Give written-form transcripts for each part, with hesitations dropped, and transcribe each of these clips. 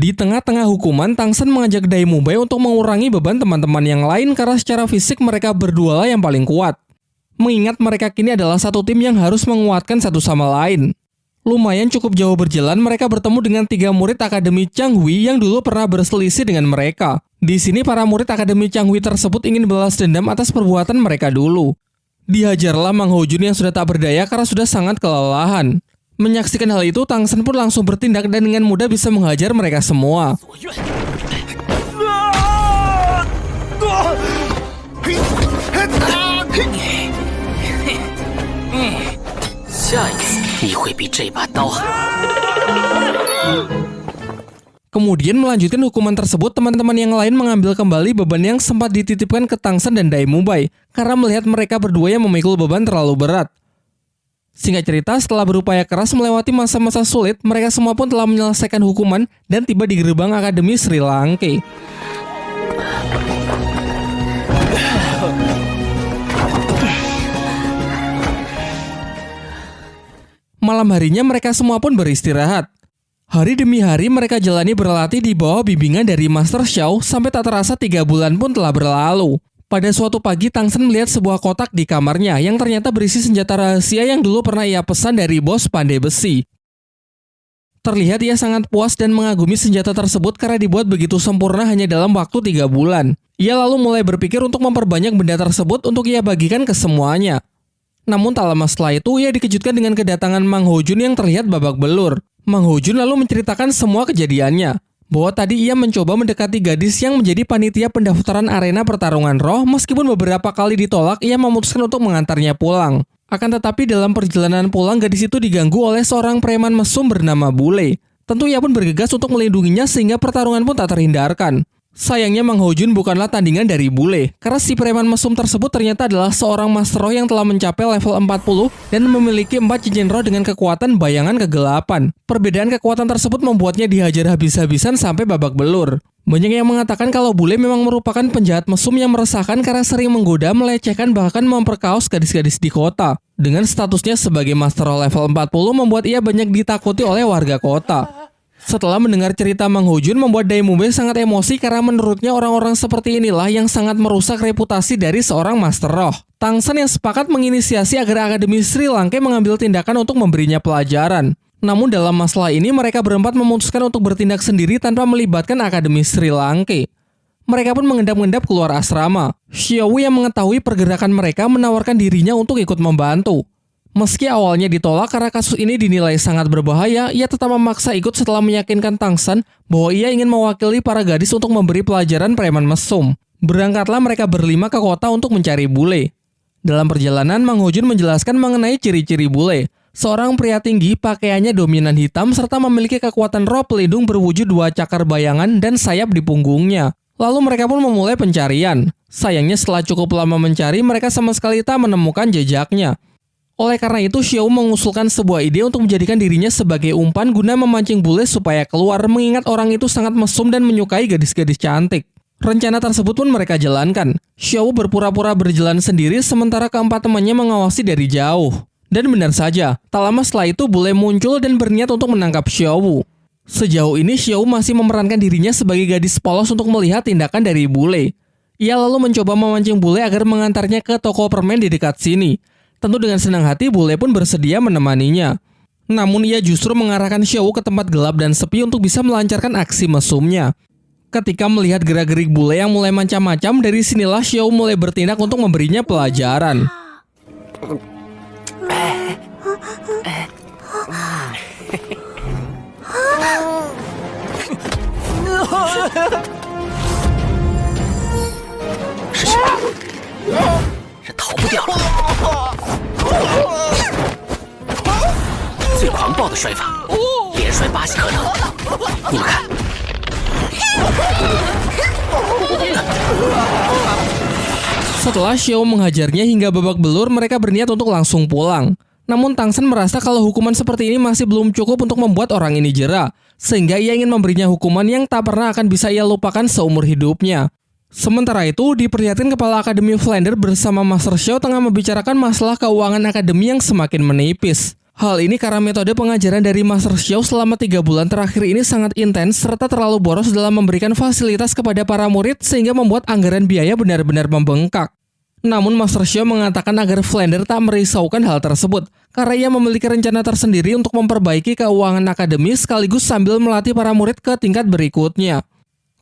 Di tengah-tengah hukuman, Tang Shen mengajak Dai Mubai untuk mengurangi beban teman-teman yang lain karena secara fisik mereka berdua lah yang paling kuat. Mengingat mereka kini adalah satu tim yang harus menguatkan satu sama lain. Lumayan cukup jauh berjalan, mereka bertemu dengan 3 murid Akademi Changhui yang dulu pernah berselisih dengan mereka. Di sini para murid Akademi Changhui tersebut ingin balas dendam atas perbuatan mereka dulu. Dihajarlah Mang Hojun yang sudah tak berdaya karena sudah sangat kelelahan. Menyaksikan hal itu, Tang Shen pun langsung bertindak dan dengan mudah bisa menghajar mereka semua. Kemudian melanjutkan hukuman tersebut, teman-teman yang lain mengambil kembali beban yang sempat dititipkan ke Tang Shen dan Dai Mubai karena melihat mereka berdua yang memikul beban terlalu berat. Singkat cerita, setelah berupaya keras melewati masa-masa sulit, mereka semua pun telah menyelesaikan hukuman dan tiba di gerbang Akademi Sri Lanka. Malam harinya mereka semua pun beristirahat. Hari demi hari mereka jalani berlatih di bawah bimbingan dari Master Xiao sampai tak terasa 3 bulan pun telah berlalu. Pada suatu pagi, Tang Shen melihat sebuah kotak di kamarnya yang ternyata berisi senjata rahasia yang dulu pernah ia pesan dari bos pandai besi. Terlihat ia sangat puas dan mengagumi senjata tersebut karena dibuat begitu sempurna hanya dalam waktu 3 bulan. Ia lalu mulai berpikir untuk memperbanyak benda tersebut untuk ia bagikan ke semuanya. Namun tak lama setelah itu, ia dikejutkan dengan kedatangan Mang Hojun yang terlihat babak belur. Mang Hojun lalu menceritakan semua kejadiannya. Bahwa tadi ia mencoba mendekati gadis yang menjadi panitia pendaftaran arena pertarungan roh, meskipun beberapa kali ditolak, ia memutuskan untuk mengantarnya pulang. Akan tetapi dalam perjalanan pulang, gadis itu diganggu oleh seorang preman mesum bernama Bule. Tentu ia pun bergegas untuk melindunginya sehingga pertarungan pun tak terhindarkan. Sayangnya Mang Hojun bukanlah tandingan dari Bule, karena si preman mesum tersebut ternyata adalah seorang master roh yang telah mencapai level 40 dan memiliki 4 cincin roh dengan kekuatan bayangan kegelapan. Perbedaan kekuatan tersebut membuatnya dihajar habis-habisan sampai babak belur. Banyak yang mengatakan kalau Bule memang merupakan penjahat mesum yang meresahkan karena sering menggoda, melecehkan, bahkan memperkaos gadis-gadis di kota. Dengan statusnya sebagai master roh level 40 membuat ia banyak ditakuti oleh warga kota. Setelah mendengar cerita Mang Hojun membuat Dai Mubai sangat emosi karena menurutnya orang-orang seperti inilah yang sangat merusak reputasi dari seorang master roh. Tang Shen yang sepakat menginisiasi agar Akademi Sri Lanka mengambil tindakan untuk memberinya pelajaran. Namun dalam masalah ini mereka berempat memutuskan untuk bertindak sendiri tanpa melibatkan Akademi Sri Lanka. Mereka pun mengendap-endap keluar asrama. Xiao yang mengetahui pergerakan mereka menawarkan dirinya untuk ikut membantu. Meski awalnya ditolak karena kasus ini dinilai sangat berbahaya, ia tetap memaksa ikut setelah meyakinkan Tang Shen bahwa ia ingin mewakili para gadis untuk memberi pelajaran preman mesum. Berangkatlah mereka berlima ke kota untuk mencari Bule. Dalam perjalanan, Mang Hojun menjelaskan mengenai ciri-ciri Bule. Seorang pria tinggi, pakaiannya dominan hitam, serta memiliki kekuatan roh pelindung berwujud 2 cakar bayangan dan sayap di punggungnya. Lalu mereka pun memulai pencarian. Sayangnya setelah cukup lama mencari, mereka sama sekali tak menemukan jejaknya. Oleh karena itu, Xiao mengusulkan sebuah ide untuk menjadikan dirinya sebagai umpan guna memancing Bule supaya keluar, mengingat orang itu sangat mesum dan menyukai gadis-gadis cantik. Rencana tersebut pun mereka jalankan. Xiao berpura-pura berjalan sendiri sementara keempat temannya mengawasi dari jauh. Dan benar saja, tak lama setelah itu Bule muncul dan berniat untuk menangkap Xiao. Sejauh ini Xiao masih memerankan dirinya sebagai gadis polos untuk melihat tindakan dari Bule. Ia lalu mencoba memancing Bule agar mengantarnya ke toko permen di dekat sini. Tentu dengan senang hati Bule pun bersedia menemaninya. Namun ia justru mengarahkan Xiao ke tempat gelap dan sepi untuk bisa melancarkan aksi mesumnya. Ketika melihat gerak-gerik Bule yang mulai macam-macam, dari sinilah Xiao mulai bertindak untuk memberinya pelajaran. Setelah Xiao menghajarnya hingga babak belur, mereka berniat untuk langsung pulang. Namun Tang Shen merasa kalau hukuman seperti ini masih belum cukup untuk membuat orang ini jera, sehingga ia ingin memberinya hukuman yang tak pernah akan bisa ia lupakan seumur hidupnya. Sementara itu, diperlihatkan Kepala Akademi Flander bersama Master Xiao tengah membicarakan masalah keuangan akademi yang semakin menipis. Hal ini karena metode pengajaran dari Master Xiao selama 3 bulan terakhir ini sangat intens serta terlalu boros dalam memberikan fasilitas kepada para murid sehingga membuat anggaran biaya benar-benar membengkak. Namun Master Xiao mengatakan agar Flander tak merisaukan hal tersebut karena ia memiliki rencana tersendiri untuk memperbaiki keuangan akademi sekaligus sambil melatih para murid ke tingkat berikutnya.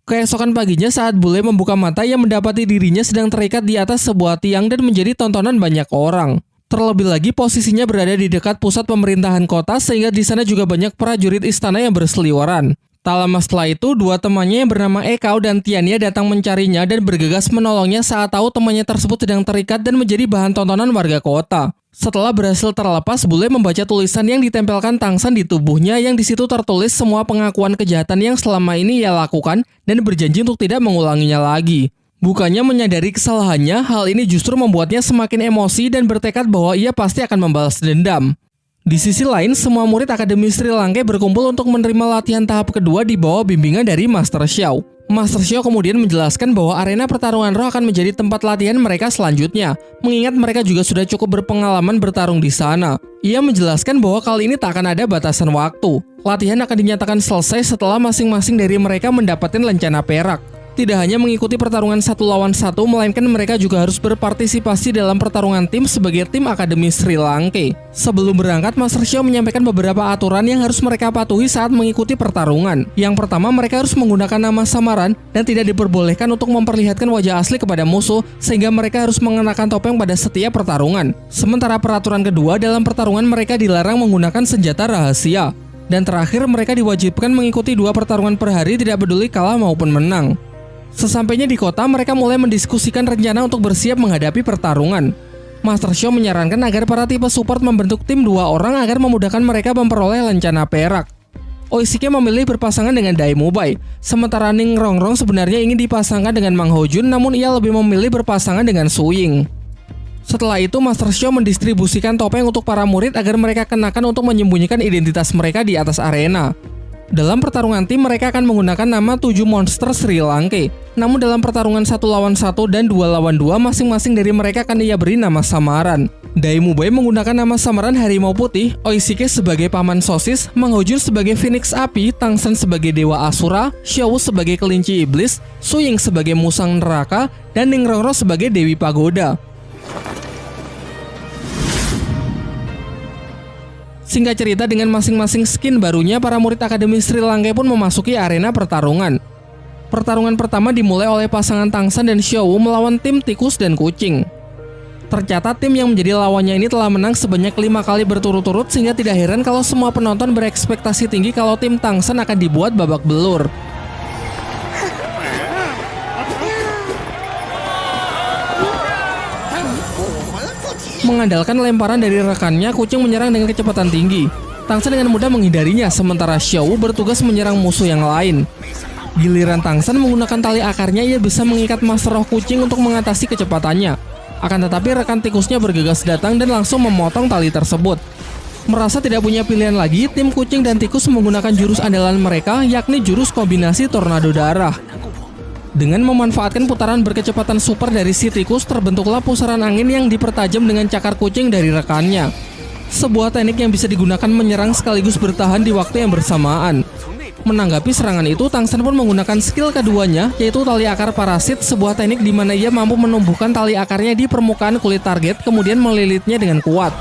Keesokan paginya saat bule membuka mata, ia mendapati dirinya sedang terikat di atas sebuah tiang dan menjadi tontonan banyak orang. Terlebih lagi posisinya berada di dekat pusat pemerintahan kota sehingga di sana juga banyak prajurit istana yang berseliweran. Tak lama setelah itu, dua temannya yang bernama Ekao dan Tiania datang mencarinya dan bergegas menolongnya saat tahu temannya tersebut sedang terikat dan menjadi bahan tontonan warga kota. Setelah berhasil terlepas, bule membaca tulisan yang ditempelkan Tangsan di tubuhnya yang di situ tertulis semua pengakuan kejahatan yang selama ini ia lakukan dan berjanji untuk tidak mengulanginya lagi. Bukannya menyadari kesalahannya, hal ini justru membuatnya semakin emosi dan bertekad bahwa ia pasti akan membalas dendam. Di sisi lain, semua murid Akademi Sri Lanka berkumpul untuk menerima latihan tahap kedua di bawah bimbingan dari Master Xiao. Master Xiao kemudian menjelaskan bahwa arena pertarungan roh akan menjadi tempat latihan mereka selanjutnya, mengingat mereka juga sudah cukup berpengalaman bertarung di sana. Ia menjelaskan bahwa kali ini tak akan ada batasan waktu. Latihan akan dinyatakan selesai setelah masing-masing dari mereka mendapatkan lencana perak. Tidak hanya mengikuti pertarungan 1 lawan 1, melainkan mereka juga harus berpartisipasi dalam pertarungan tim sebagai tim Akademi Sri Lanka. Sebelum berangkat, Master Xiao menyampaikan beberapa aturan yang harus mereka patuhi saat mengikuti pertarungan. Yang pertama, mereka harus menggunakan nama samaran dan tidak diperbolehkan untuk memperlihatkan wajah asli kepada musuh, sehingga mereka harus mengenakan topeng pada setiap pertarungan. Sementara peraturan kedua, dalam pertarungan mereka dilarang menggunakan senjata rahasia. Dan terakhir, mereka diwajibkan mengikuti 2 pertarungan per hari tidak peduli kalah maupun menang. Sesampainya di kota, mereka mulai mendiskusikan rencana untuk bersiap menghadapi pertarungan. Master Xiao menyarankan agar para tipe support membentuk tim 2 orang agar memudahkan mereka memperoleh lencana perak. Oishike memilih berpasangan dengan Dai Mubai, sementara Ning Rongrong sebenarnya ingin dipasangkan dengan Mang Hojun, namun ia lebih memilih berpasangan dengan Su Ying. Setelah itu, Master Xiao mendistribusikan topeng untuk para murid agar mereka kenakan untuk menyembunyikan identitas mereka di atas arena. Dalam pertarungan tim, mereka akan menggunakan nama 7 monster Sri Lanka. Namun dalam pertarungan 1 lawan 1 dan 2 lawan 2, masing-masing dari mereka akan ia beri nama samaran. Dai Mubai menggunakan nama samaran Harimau Putih, Oishike sebagai Paman Sosis, Mang Hojun sebagai Phoenix Api, Tangsan sebagai Dewa Asura, Xiao sebagai Kelinci Iblis, Su Ying sebagai Musang Neraka, dan Ning Rongrong sebagai Dewi Pagoda. Singkat cerita, dengan masing-masing skin barunya, para murid Akademi Sri Lanka pun memasuki arena pertarungan. Pertarungan pertama dimulai oleh pasangan Tangsan dan Xiao melawan tim tikus dan kucing. Tercatat tim yang menjadi lawannya ini telah menang sebanyak 5 kali berturut-turut, sehingga tidak heran kalau semua penonton berekspektasi tinggi kalau tim Tangsan akan dibuat babak belur. Mengandalkan lemparan dari rekannya, kucing menyerang dengan kecepatan tinggi. Tangsan dengan mudah menghindarinya, sementara Xiao bertugas menyerang musuh yang lain. Giliran Tangsan menggunakan tali akarnya, ia bisa mengikat master roh kucing untuk mengatasi kecepatannya. Akan tetapi rekan tikusnya bergegas datang dan langsung memotong tali tersebut. Merasa tidak punya pilihan lagi, tim kucing dan tikus menggunakan jurus andalan mereka, yakni jurus kombinasi tornado darah. Dengan memanfaatkan putaran berkecepatan super dari si tikus, terbentuklah pusaran angin yang dipertajam dengan cakar kucing dari rekannya. Sebuah teknik yang bisa digunakan menyerang sekaligus bertahan di waktu yang bersamaan. Menanggapi serangan itu, Tangsan pun menggunakan skill keduanya, yaitu tali akar parasit, sebuah teknik di mana ia mampu menumbuhkan tali akarnya di permukaan kulit target, kemudian melilitnya dengan kuat.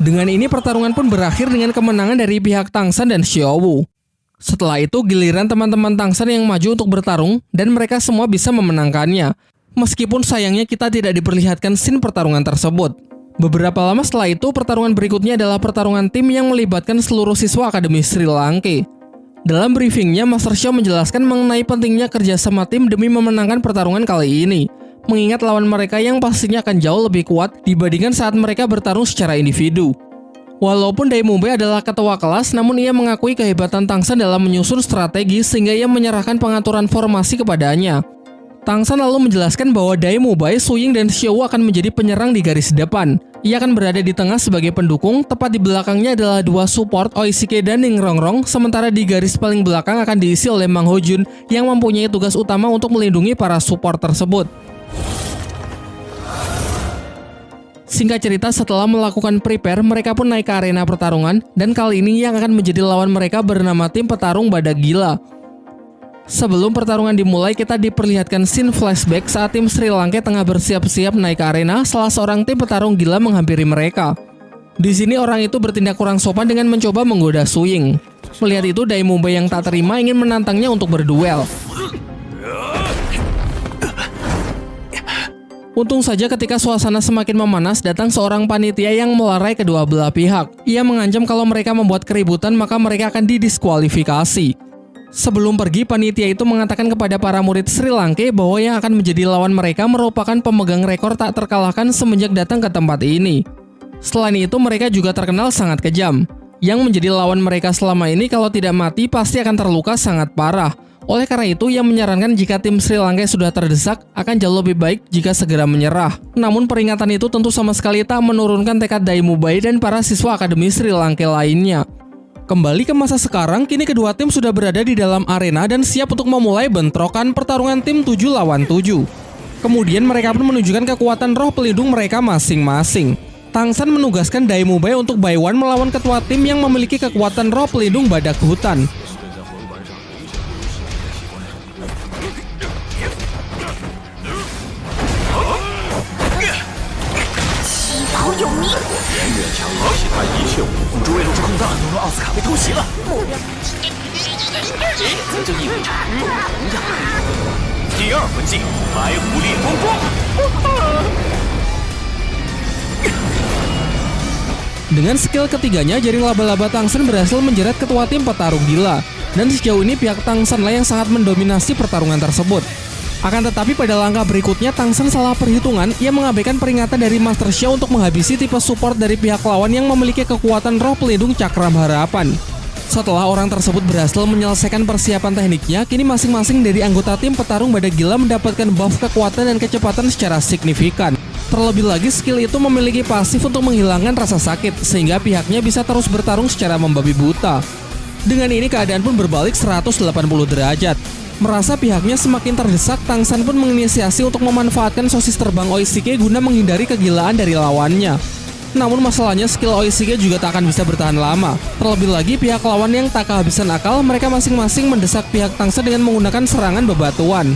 Dengan ini pertarungan pun berakhir dengan kemenangan dari pihak Tangsan dan Xiao. Setelah itu giliran teman-teman Tangsan yang maju untuk bertarung dan mereka semua bisa memenangkannya. Meskipun sayangnya kita tidak diperlihatkan scene pertarungan tersebut. Beberapa lama setelah itu pertarungan berikutnya adalah pertarungan tim yang melibatkan seluruh siswa Akademi Sri Lanka. Dalam briefingnya, Master Xiao menjelaskan mengenai pentingnya kerjasama tim demi memenangkan pertarungan kali ini. Mengingat lawan mereka yang pastinya akan jauh lebih kuat dibandingkan saat mereka bertarung secara individu. Walaupun Dai Mubai adalah ketua kelas, namun ia mengakui kehebatan Tangsan dalam menyusun strategi sehingga ia menyerahkan pengaturan formasi kepadanya. Tangsan lalu menjelaskan bahwa Dai Mubai, Su Ying, dan Xiao akan menjadi penyerang di garis depan. Ia akan berada di tengah sebagai pendukung, tepat di belakangnya adalah 2 support Oishike dan Ning Rongrong, sementara di garis paling belakang akan diisi oleh Mang Hojun yang mempunyai tugas utama untuk melindungi para support tersebut. Singkat cerita, setelah melakukan prepare, mereka pun naik ke arena pertarungan, dan kali ini yang akan menjadi lawan mereka bernama tim petarung Badak Gila. Sebelum pertarungan dimulai, kita diperlihatkan scene flashback saat tim Sri Lanka tengah bersiap-siap naik ke arena, salah seorang tim petarung gila menghampiri mereka. Di sini orang itu bertindak kurang sopan dengan mencoba menggoda Suying. Melihat itu, Dai Mubai yang tak terima ingin menantangnya untuk berduel. Untung saja ketika suasana semakin memanas, datang seorang panitia yang melerai kedua belah pihak. Ia mengancam kalau mereka membuat keributan maka mereka akan didiskualifikasi. Sebelum pergi, panitia itu mengatakan kepada para murid Sri Lanka bahwa yang akan menjadi lawan mereka merupakan pemegang rekor tak terkalahkan semenjak datang ke tempat ini. Selain itu, mereka juga terkenal sangat kejam. Yang menjadi lawan mereka selama ini kalau tidak mati pasti akan terluka sangat parah. Oleh karena itu, ia menyarankan jika tim Sri Lanka sudah terdesak, akan jauh lebih baik jika segera menyerah. Namun peringatan itu tentu sama sekali tak menurunkan tekad Dai Mubai dan para siswa Akademi Sri Lanka lainnya. Kembali ke masa sekarang, kini kedua tim sudah berada di dalam arena dan siap untuk memulai bentrokan pertarungan tim 7 lawan 7. Kemudian mereka pun menunjukkan kekuatan roh pelindung mereka masing-masing. Tang San menugaskan Dai Mubai untuk by one melawan ketua tim yang memiliki kekuatan roh pelindung badak hutan. Dengan skill ketiganya, jaring laba-laba Tang San berhasil menjerat ketua tim petarung gila. Dan sejauh ini pihak Tang San lah yang sangat mendominasi pertarungan tersebut. Akan tetapi pada langkah berikutnya, Tang San salah perhitungan. Ia mengabaikan peringatan dari Master Xiao untuk menghabisi tipe support dari pihak lawan yang memiliki kekuatan roh pelindung cakram harapan. Setelah orang tersebut berhasil menyelesaikan persiapan tekniknya, kini masing-masing dari anggota tim petarung badak gila mendapatkan buff kekuatan dan kecepatan secara signifikan. Terlebih lagi, skill itu memiliki pasif untuk menghilangkan rasa sakit, sehingga pihaknya bisa terus bertarung secara membabi buta. Dengan ini keadaan pun berbalik 180 derajat. Merasa pihaknya semakin terdesak, Tang San pun menginisiasi untuk memanfaatkan sosis terbang Oishike guna menghindari kegilaan dari lawannya. Namun masalahnya skill Oishike juga tak akan bisa bertahan lama. Terlebih lagi pihak lawan yang tak kehabisan akal, mereka masing-masing mendesak pihak Tang San dengan menggunakan serangan bebatuan.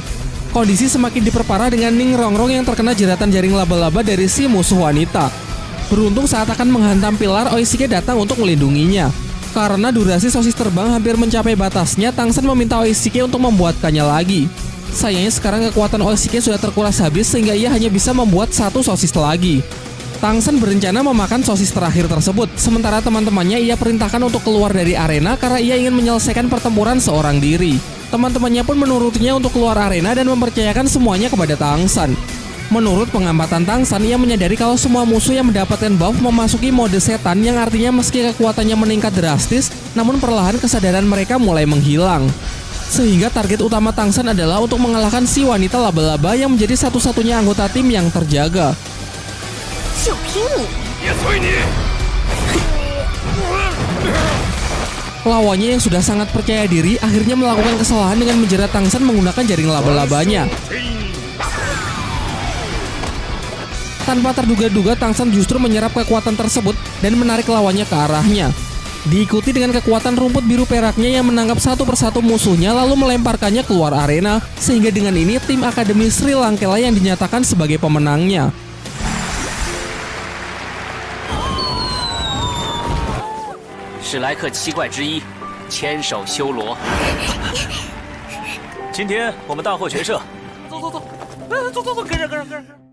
Kondisi semakin diperparah dengan Ning Rongrong yang terkena jeratan jaring laba-laba dari si musuh wanita. Beruntung saat akan menghantam pilar, Oishike datang untuk melindunginya. Karena durasi sosis terbang hampir mencapai batasnya, Tang San meminta Oishike untuk membuatkannya lagi. Sayangnya sekarang kekuatan Oishike sudah terkuras habis sehingga ia hanya bisa membuat satu sosis lagi. Tang San berencana memakan sosis terakhir tersebut, sementara teman-temannya ia perintahkan untuk keluar dari arena karena ia ingin menyelesaikan pertempuran seorang diri. Teman-temannya pun menurutinya untuk keluar arena dan mempercayakan semuanya kepada Tang San. Menurut pengamatan Tang San, ia menyadari kalau semua musuh yang mendapatkan buff memasuki mode setan, yang artinya meski kekuatannya meningkat drastis, namun perlahan kesadaran mereka mulai menghilang. Sehingga target utama Tang San adalah untuk mengalahkan si wanita laba-laba yang menjadi satu-satunya anggota tim yang terjaga. Lawannya yang sudah sangat percaya diri akhirnya melakukan kesalahan dengan menjerat Tang San menggunakan jaring laba-labanya. Tanpa terduga-duga, Tang San justru menyerap kekuatan tersebut dan menarik lawannya ke arahnya. Diikuti dengan kekuatan rumput biru peraknya yang menangkap satu persatu musuhnya lalu melemparkannya keluar arena, sehingga dengan ini tim Akademi Sri Lanka yang dinyatakan sebagai pemenangnya. 史莱克七怪之一，千手修罗。今天我们大获全胜。走，跟上。